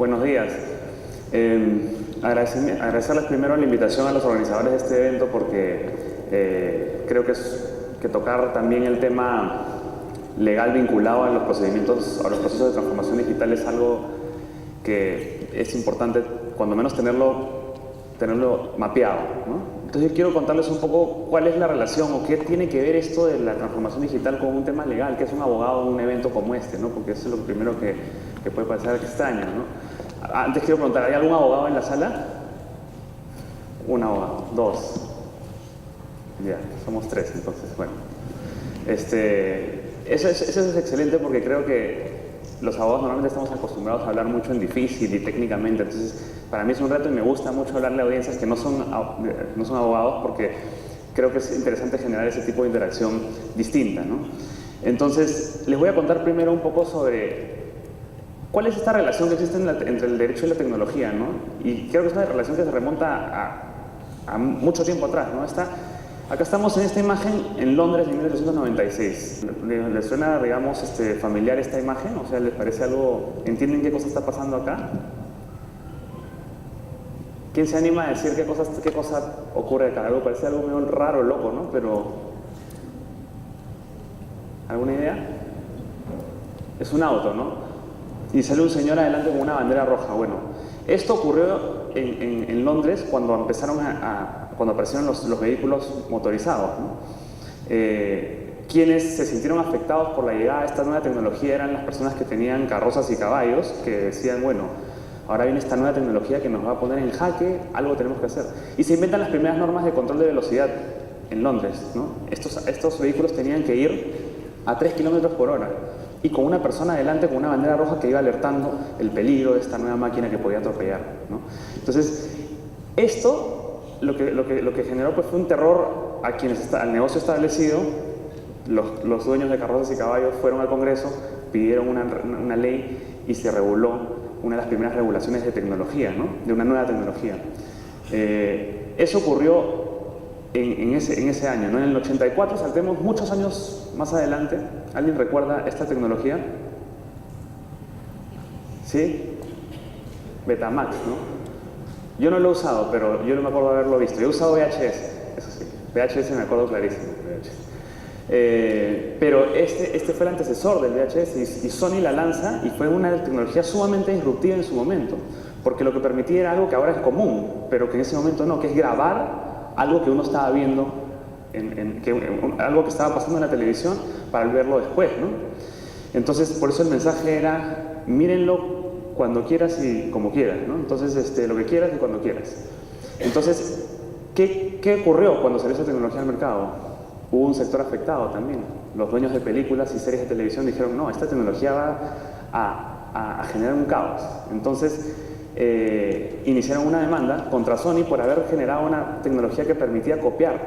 Buenos días. Agradecerles primero la invitación a los organizadores de este evento porque creo que tocar también el tema legal vinculado a los procedimientos, a los procesos de transformación digital es algo que es importante, cuando menos tenerlo mapeado, ¿no? Entonces yo quiero contarles un poco cuál es la relación o qué tiene que ver esto de la transformación digital con un tema legal, que es un abogado en un evento como este, ¿no? Porque eso es lo primero que puede parecer extraño, ¿no? Antes quiero preguntar, ¿hay algún abogado en la sala? Un abogado, dos. Ya, somos tres entonces, bueno. Eso es excelente porque creo que los abogados normalmente estamos acostumbrados a hablar mucho en difícil y técnicamente, entonces para mí es un reto y me gusta mucho hablarle a audiencias que no son abogados porque creo que es interesante generar ese tipo de interacción distinta, ¿no? Entonces, les voy a contar primero un poco sobre cuál es esta relación que existe entre el derecho y la tecnología, ¿no? Y creo que es una relación que se remonta a mucho tiempo atrás, ¿no? Acá estamos en esta imagen en Londres en 1896. ¿Les suena, digamos, familiar esta imagen? O sea, ¿les parece algo? ¿Entienden qué cosa está pasando acá? ¿Quién se anima a decir qué cosa ocurre acá? Algo parece algo medio raro, loco, ¿no? Pero ¿alguna idea? Es un auto, ¿no? Y sale un señor adelante con una bandera roja. Bueno, esto ocurrió en Londres cuando cuando aparecieron los vehículos motorizados, ¿no? Quienes se sintieron afectados por la llegada de esta nueva tecnología eran las personas que tenían carrozas y caballos, que decían, bueno, ahora viene esta nueva tecnología que nos va a poner en jaque, algo tenemos que hacer. Y se inventan las primeras normas de control de velocidad en Londres, ¿no? Estos vehículos tenían que ir a 3 kilómetros por hora y con una persona adelante con una bandera roja que iba alertando el peligro de esta nueva máquina que podía atropellar, ¿no? Entonces, esto lo que generó pues, fue un terror a quienes al negocio establecido. Los dueños de carrozas y caballos fueron al Congreso, pidieron una ley y se reguló una de las primeras regulaciones de tecnología, ¿no? De una nueva tecnología. Eso ocurrió en ese año, ¿no? En el 84, saltemos muchos años más adelante. ¿Alguien recuerda esta tecnología? ¿Sí? Betamax, ¿no? Yo no lo he usado, pero yo no me acuerdo de haberlo visto. Yo he usado VHS, eso sí. VHS me acuerdo clarísimo. Pero este fue el antecesor del VHS y Sony la lanza y fue una tecnología sumamente disruptiva en su momento, porque lo que permitía era algo que ahora es común, pero que en ese momento no, que es grabar algo que uno estaba viendo, algo que estaba pasando en la televisión para verlo después, ¿no? Entonces, por eso el mensaje era, mírenlo cuando quieras y como quieras, ¿no? Entonces, lo que quieras y cuando quieras. Entonces, ¿qué ocurrió cuando salió esa tecnología al mercado? Hubo un sector afectado también. Los dueños de películas y series de televisión dijeron, no, esta tecnología va a generar un caos. Entonces, iniciaron una demanda contra Sony por haber generado una tecnología que permitía copiar.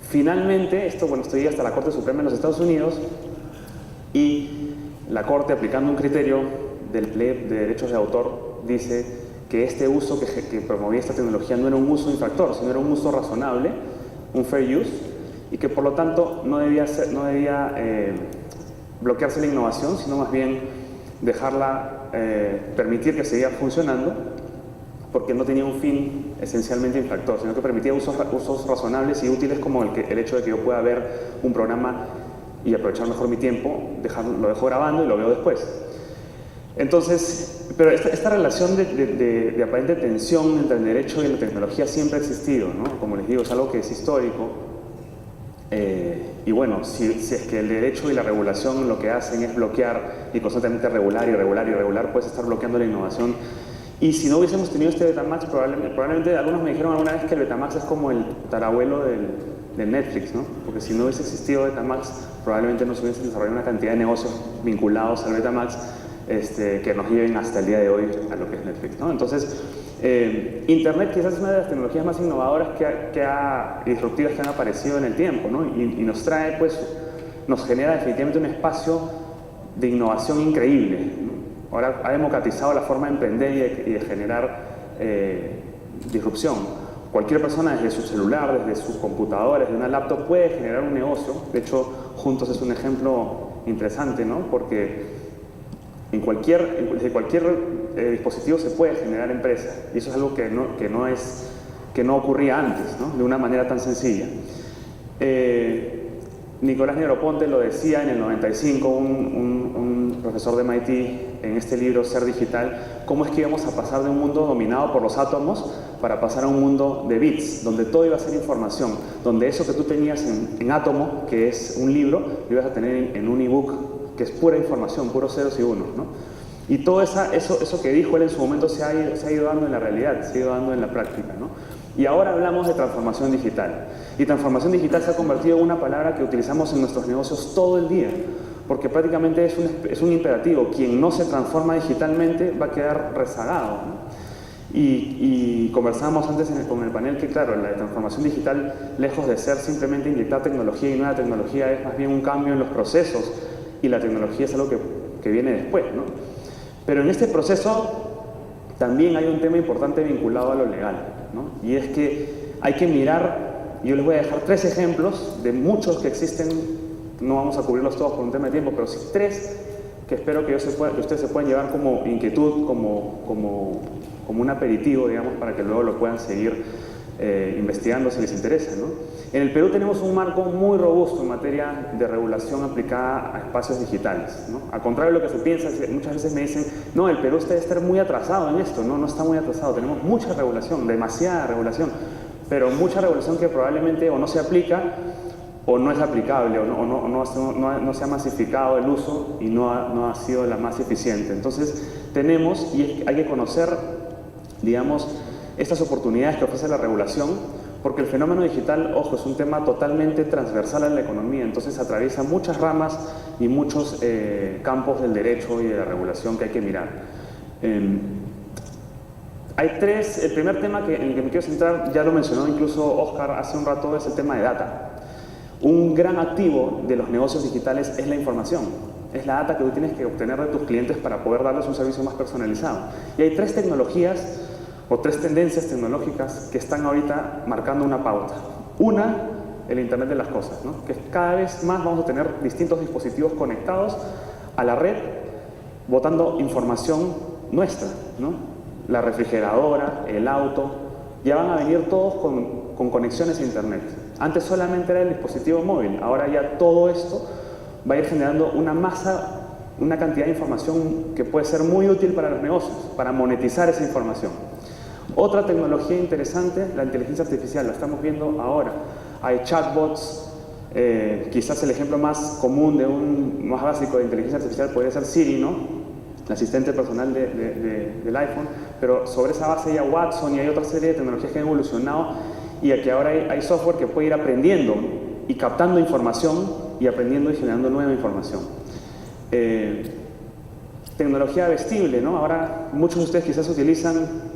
Finalmente, esto llega hasta la Corte Suprema de los Estados Unidos y la Corte, aplicando un criterio de derechos de autor, dice que este uso que promovía esta tecnología no era un uso infractor, sino era un uso razonable, un fair use, y que por lo tanto no debía bloquearse la innovación, sino más bien permitir que siguiera funcionando, porque no tenía un fin esencialmente infractor, sino que permitía usos razonables y útiles, como el hecho de que yo pueda ver un programa y aprovechar mejor mi tiempo, lo dejo grabando y lo veo después. Entonces, pero esta relación de aparente tensión entre el derecho y la tecnología siempre ha existido, ¿no? Como les digo, es algo que es histórico. Y bueno, si es que el derecho y la regulación lo que hacen es bloquear y constantemente regular, puedes estar bloqueando la innovación. Y si no hubiésemos tenido este Betamax, probablemente algunos me dijeron alguna vez que el Betamax es como el tatarabuelo de Netflix, ¿no? Porque si no hubiese existido Betamax, probablemente no se hubiese desarrollado una cantidad de negocios vinculados al Betamax que nos lleven hasta el día de hoy a lo que es Netflix, ¿no? Entonces, Internet quizás es una de las tecnologías más innovadoras disruptivas que han aparecido en el tiempo, ¿no? Y nos trae, pues, nos genera definitivamente un espacio de innovación increíble, ¿no? Ahora ha democratizado la forma de emprender y de generar disrupción. Cualquier persona desde su celular, desde sus computadores, desde una laptop puede generar un negocio. De hecho, Juntos es un ejemplo interesante, ¿no? Porque desde cualquier dispositivos se puede generar empresa, y eso es algo que no ocurría antes, ¿no? De una manera tan sencilla. Nicolás Negroponte lo decía en el 95, un profesor de MIT, en este libro Ser Digital, cómo es que íbamos a pasar de un mundo dominado por los átomos para pasar a un mundo de bits, donde todo iba a ser información, donde eso que tú tenías en átomo, que es un libro, lo ibas a tener en un ebook, que es pura información, puros ceros y unos, ¿no? Y todo eso que dijo él en su momento se ha ido dando en la realidad, se ha ido dando en la práctica, ¿no? Y ahora hablamos de transformación digital. Y transformación digital se ha convertido en una palabra que utilizamos en nuestros negocios todo el día, porque prácticamente es un imperativo. Quien no se transforma digitalmente va a quedar rezagado, ¿no? Y conversábamos antes con el panel que, claro, la transformación digital, lejos de ser simplemente inyectar tecnología y nueva tecnología, es más bien un cambio en los procesos, y la tecnología es algo que viene después, ¿no? Pero en este proceso también hay un tema importante vinculado a lo legal, ¿no? Y es que hay que mirar, yo les voy a dejar 3 ejemplos de muchos que existen, no vamos a cubrirlos todos por un tema de tiempo, pero sí 3 que espero que ustedes se puedan llevar como inquietud, como un aperitivo, digamos, para que luego lo puedan seguir investigando si les interesa, ¿no? En el Perú tenemos un marco muy robusto en materia de regulación aplicada a espacios digitales, ¿no? Al contrario de lo que se piensa, muchas veces me dicen, no, el Perú debe estar muy atrasado en esto. No, no está muy atrasado, tenemos mucha regulación, demasiada regulación, pero mucha regulación que probablemente o no se aplica o no es aplicable, o no se ha masificado el uso y no ha sido la más eficiente. Entonces tenemos, y hay que conocer, digamos, estas oportunidades que ofrece la regulación, porque el fenómeno digital, ojo, es un tema totalmente transversal a la economía, entonces atraviesa muchas ramas y muchos campos del derecho y de la regulación que hay que mirar. Hay 3, el primer tema en el que me quiero centrar, ya lo mencionó incluso Oscar hace un rato, es el tema de data. Un gran activo de los negocios digitales es la información, es la data que tú tienes que obtener de tus clientes para poder darles un servicio más personalizado. Y hay 3 tecnologías o 3 tendencias tecnológicas que están ahorita marcando una pauta. Una, el Internet de las cosas, ¿no? Que cada vez más vamos a tener distintos dispositivos conectados a la red, botando información nuestra, ¿no? La refrigeradora, el auto, ya van a venir todos con conexiones a Internet. Antes solamente era el dispositivo móvil, ahora ya todo esto va a ir generando una cantidad de información que puede ser muy útil para los negocios, para monetizar esa información. Otra tecnología interesante, la inteligencia artificial, la estamos viendo ahora. Hay chatbots, quizás el ejemplo más común más básico de inteligencia artificial podría ser Siri, ¿no? El asistente personal del iPhone, pero sobre esa base ya Watson y hay otra serie de tecnologías que han evolucionado y aquí ahora hay software que puede ir aprendiendo y captando información y aprendiendo y generando nueva información. Tecnología vestible, ¿no? Ahora muchos de ustedes quizás utilizan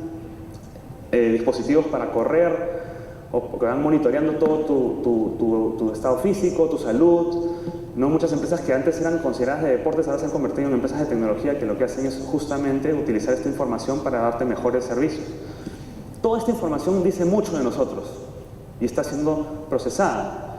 dispositivos para correr o que van monitoreando todo tu estado físico, tu salud, ¿no? Muchas empresas que antes eran consideradas de deportes ahora se han convertido en empresas de tecnología que lo que hacen es justamente utilizar esta información para darte mejores servicios. Toda esta información dice mucho de nosotros y está siendo procesada.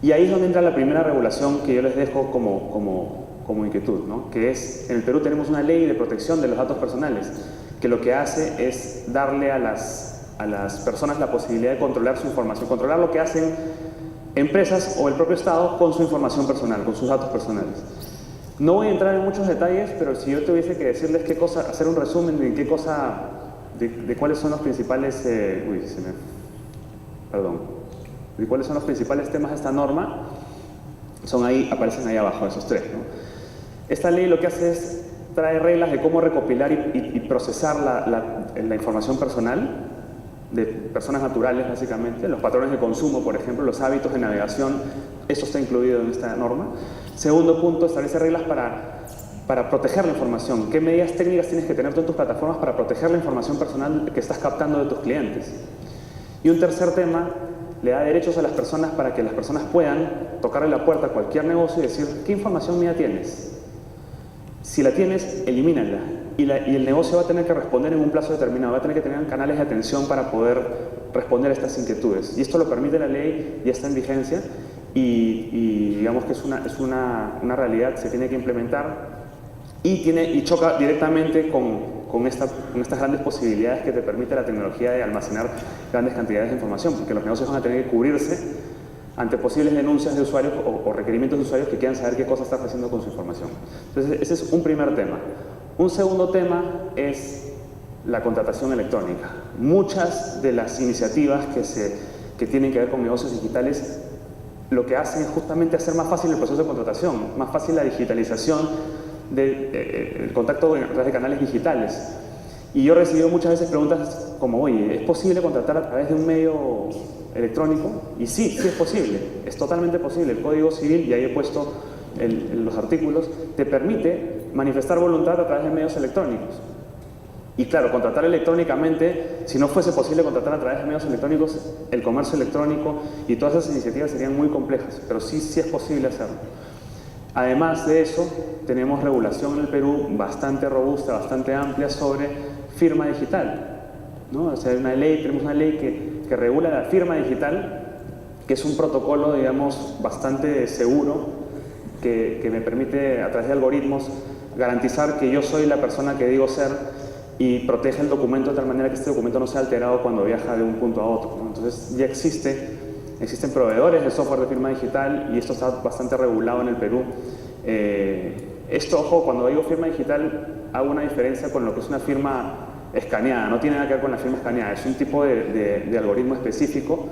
Y ahí es donde entra la primera regulación que yo les dejo como inquietud, ¿no? Que es, en el Perú tenemos una ley de protección de los datos personales que lo que hace es darle a las personas la posibilidad de controlar su información, controlar lo que hacen empresas o el propio Estado con su información personal, con sus datos personales. No voy a entrar en muchos detalles, pero si yo tuviese que decirles qué cosa, hacer un resumen de qué cosa, de cuáles son los principales, de cuáles son los principales temas de esta norma, aparecen ahí abajo, esos 3, ¿no? Esta ley lo que hace es trae reglas de cómo recopilar y procesar la información personal de personas naturales, básicamente, los patrones de consumo, por ejemplo, los hábitos de navegación, eso está incluido en esta norma. Segundo punto, establece reglas para proteger la información. ¿Qué medidas técnicas tienes que tener tú en tus plataformas para proteger la información personal que estás captando de tus clientes? Y un tercer tema, le da derechos a las personas para que las personas puedan tocarle la puerta a cualquier negocio y decir, ¿qué información mía tienes? Si la tienes, elimínala. Y el negocio va a tener que responder en un plazo determinado, va a tener que tener canales de atención para poder responder a estas inquietudes. Y esto lo permite la ley, ya está en vigencia, y digamos que es una realidad, se tiene que implementar, y choca directamente con con estas grandes posibilidades que te permite la tecnología de almacenar grandes cantidades de información, porque los negocios van a tener que cubrirse ante posibles denuncias de usuarios o requerimientos de usuarios que quieran saber qué cosa está haciendo con su información. Entonces, ese es un primer tema. Un segundo tema es la contratación electrónica. Muchas de las iniciativas que tienen que ver con negocios digitales lo que hacen es justamente hacer más fácil el proceso de contratación, más fácil la digitalización del contacto a través de canales digitales. Y yo he recibido muchas veces preguntas como, oye, ¿es posible contratar a través de un medio electrónico? Y sí, sí es posible, es totalmente posible. El Código Civil, y ahí he puesto los artículos, te permite manifestar voluntad a través de medios electrónicos. Y claro, contratar electrónicamente, si no fuese posible contratar a través de medios electrónicos, el comercio electrónico y todas esas iniciativas serían muy complejas, pero sí es posible hacerlo. Además de eso, tenemos regulación en el Perú bastante robusta, bastante amplia sobre firma digital, ¿no? O sea, tenemos una ley que regula la firma digital, que es un protocolo, digamos, bastante seguro, que me permite, a través de algoritmos, garantizar que yo soy la persona que digo ser y protege el documento de tal manera que este documento no sea alterado cuando viaja de un punto a otro, ¿no? Entonces ya existen proveedores de software de firma digital y esto está bastante regulado en el Perú. Esto, ojo, cuando digo firma digital hago una diferencia con lo que es una firma escaneada, no tiene nada que ver con la firma escaneada, es un tipo de algoritmo específico,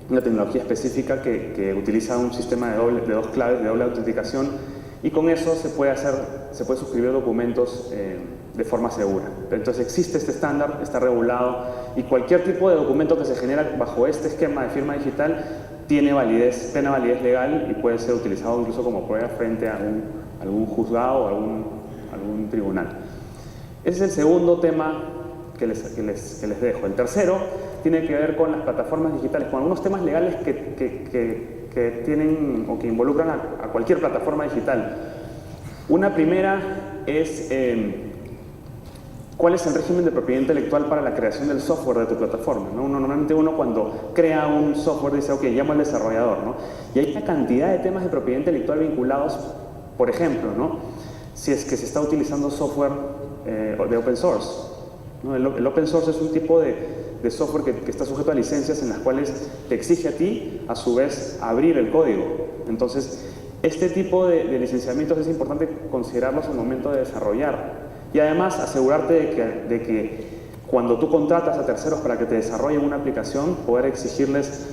una tecnología específica que utiliza un sistema de dos claves, de doble autenticación, y con eso se puede suscribir documentos de forma segura. Entonces existe este estándar, está regulado, y cualquier tipo de documento que se genera bajo este esquema de firma digital tiene plena validez legal y puede ser utilizado incluso como prueba frente a algún juzgado o algún tribunal. Ese es el segundo tema que les dejo. El tercero tiene que ver con las plataformas digitales, con algunos temas legales que tienen o que involucran a cualquier plataforma digital. Una primera es cuál es el régimen de propiedad intelectual para la creación del software de tu plataforma, ¿no? Normalmente uno cuando crea un software dice, ok, llamo al desarrollador, ¿no? Y hay una cantidad de temas de propiedad intelectual vinculados, por ejemplo, ¿no? Si es que se está utilizando software de open source, ¿no? El open source es un tipo de software que está sujeto a licencias en las cuales te exige a ti, a su vez, abrir el código. Entonces, este tipo de licenciamientos es importante considerarlos al momento de desarrollar. Y además, asegurarte de que cuando tú contratas a terceros para que te desarrollen una aplicación, poder exigirles,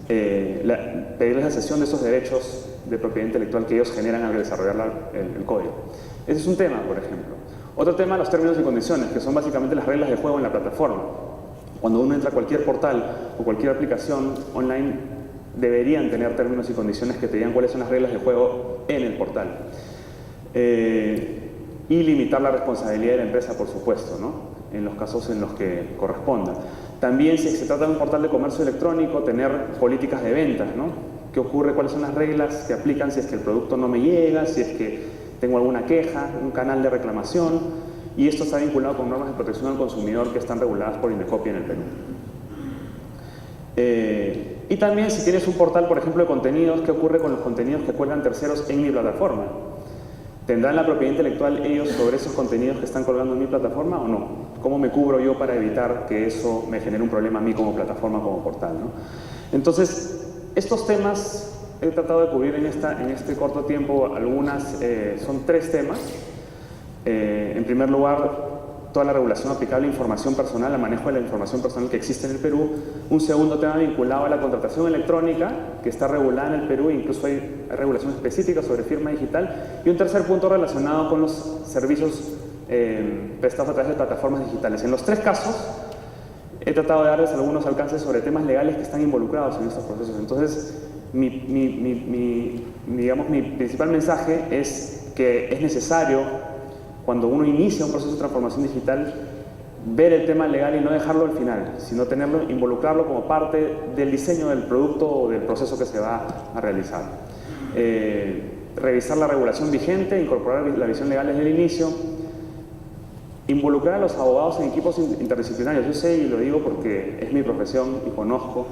pedirles la cesión de esos derechos de propiedad intelectual que ellos generan al desarrollar el código. Ese es un tema, por ejemplo. Otro tema, los términos y condiciones, que son básicamente las reglas de juego en la plataforma. Cuando uno entra a cualquier portal o cualquier aplicación online, deberían tener términos y condiciones que te digan cuáles son las reglas de juego en el portal. Y limitar la responsabilidad de la empresa, por supuesto, ¿no? En los casos en los que corresponda. También, si se trata de un portal de comercio electrónico, tener políticas de ventas, ¿no? ¿Qué ocurre? ¿Cuáles son las reglas que aplican si es que el producto no me llega, si es que tengo alguna queja, un canal de reclamación? Y esto está vinculado con normas de protección al consumidor que están reguladas por Indecopy en el Perú. Y también, si tienes un portal, por ejemplo, de contenidos, ¿qué ocurre con los contenidos que cuelgan terceros en mi plataforma? ¿Tendrán la propiedad intelectual ellos sobre esos contenidos que están colgando en mi plataforma o no? ¿Cómo me cubro yo para evitar que eso me genere un problema a mí como plataforma, como portal, ¿no? Entonces, estos temas he tratado de cubrir en este corto tiempo. Son 3 temas. En primer lugar, toda la regulación aplicable a información personal, al manejo de la información personal que existe en el Perú. Un segundo tema vinculado a la contratación electrónica, que está regulada en el Perú, e incluso hay regulación específica sobre firma digital. Y un tercer punto relacionado con los servicios prestados a través de plataformas digitales. En los 3 casos, he tratado de darles algunos alcances sobre temas legales que están involucrados en estos procesos. Entonces, mi principal mensaje es que es necesario, cuando uno inicia un proceso de transformación digital, ver el tema legal y no dejarlo al final, sino involucrarlo como parte del diseño del producto o del proceso que se va a realizar. Revisar la regulación vigente, incorporar la visión legal desde el inicio, involucrar a los abogados en equipos interdisciplinarios. Yo sé y lo digo porque es mi profesión y conozco.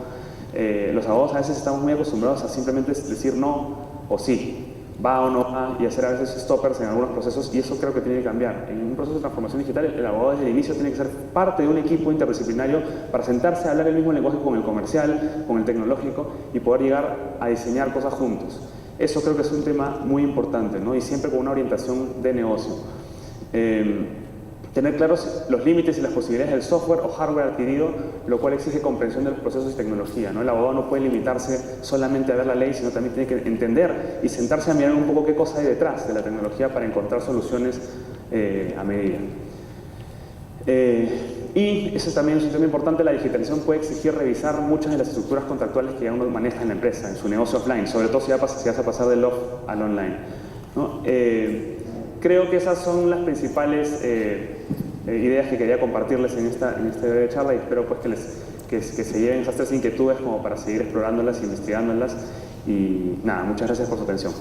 Los abogados a veces estamos muy acostumbrados a simplemente decir no o sí. va o no va, y hacer a veces stoppers en algunos procesos, y eso creo que tiene que cambiar. En un proceso de transformación digital, el abogado desde el inicio tiene que ser parte de un equipo interdisciplinario para sentarse a hablar el mismo lenguaje con el comercial, con el tecnológico, y poder llegar a diseñar cosas juntos. Eso creo que es un tema muy importante, ¿no? Y siempre con una orientación de negocio. Tener claros los límites y las posibilidades del software o hardware adquirido, lo cual exige comprensión de los procesos y tecnología, ¿no? El abogado no puede limitarse solamente a ver la ley, sino también tiene que entender y sentarse a mirar un poco qué cosa hay detrás de la tecnología para encontrar soluciones a medida. Y eso también es un tema importante, la digitalización puede exigir revisar muchas de las estructuras contractuales que ya uno maneja en la empresa, en su negocio offline, sobre todo si vas a pasar del off al online, ¿no? Creo que esas son las principales ideas que quería compartirles en esta breve charla, y espero pues que se lleven esas 3 inquietudes como para seguir explorándolas, investigándolas, y nada, muchas gracias por su atención.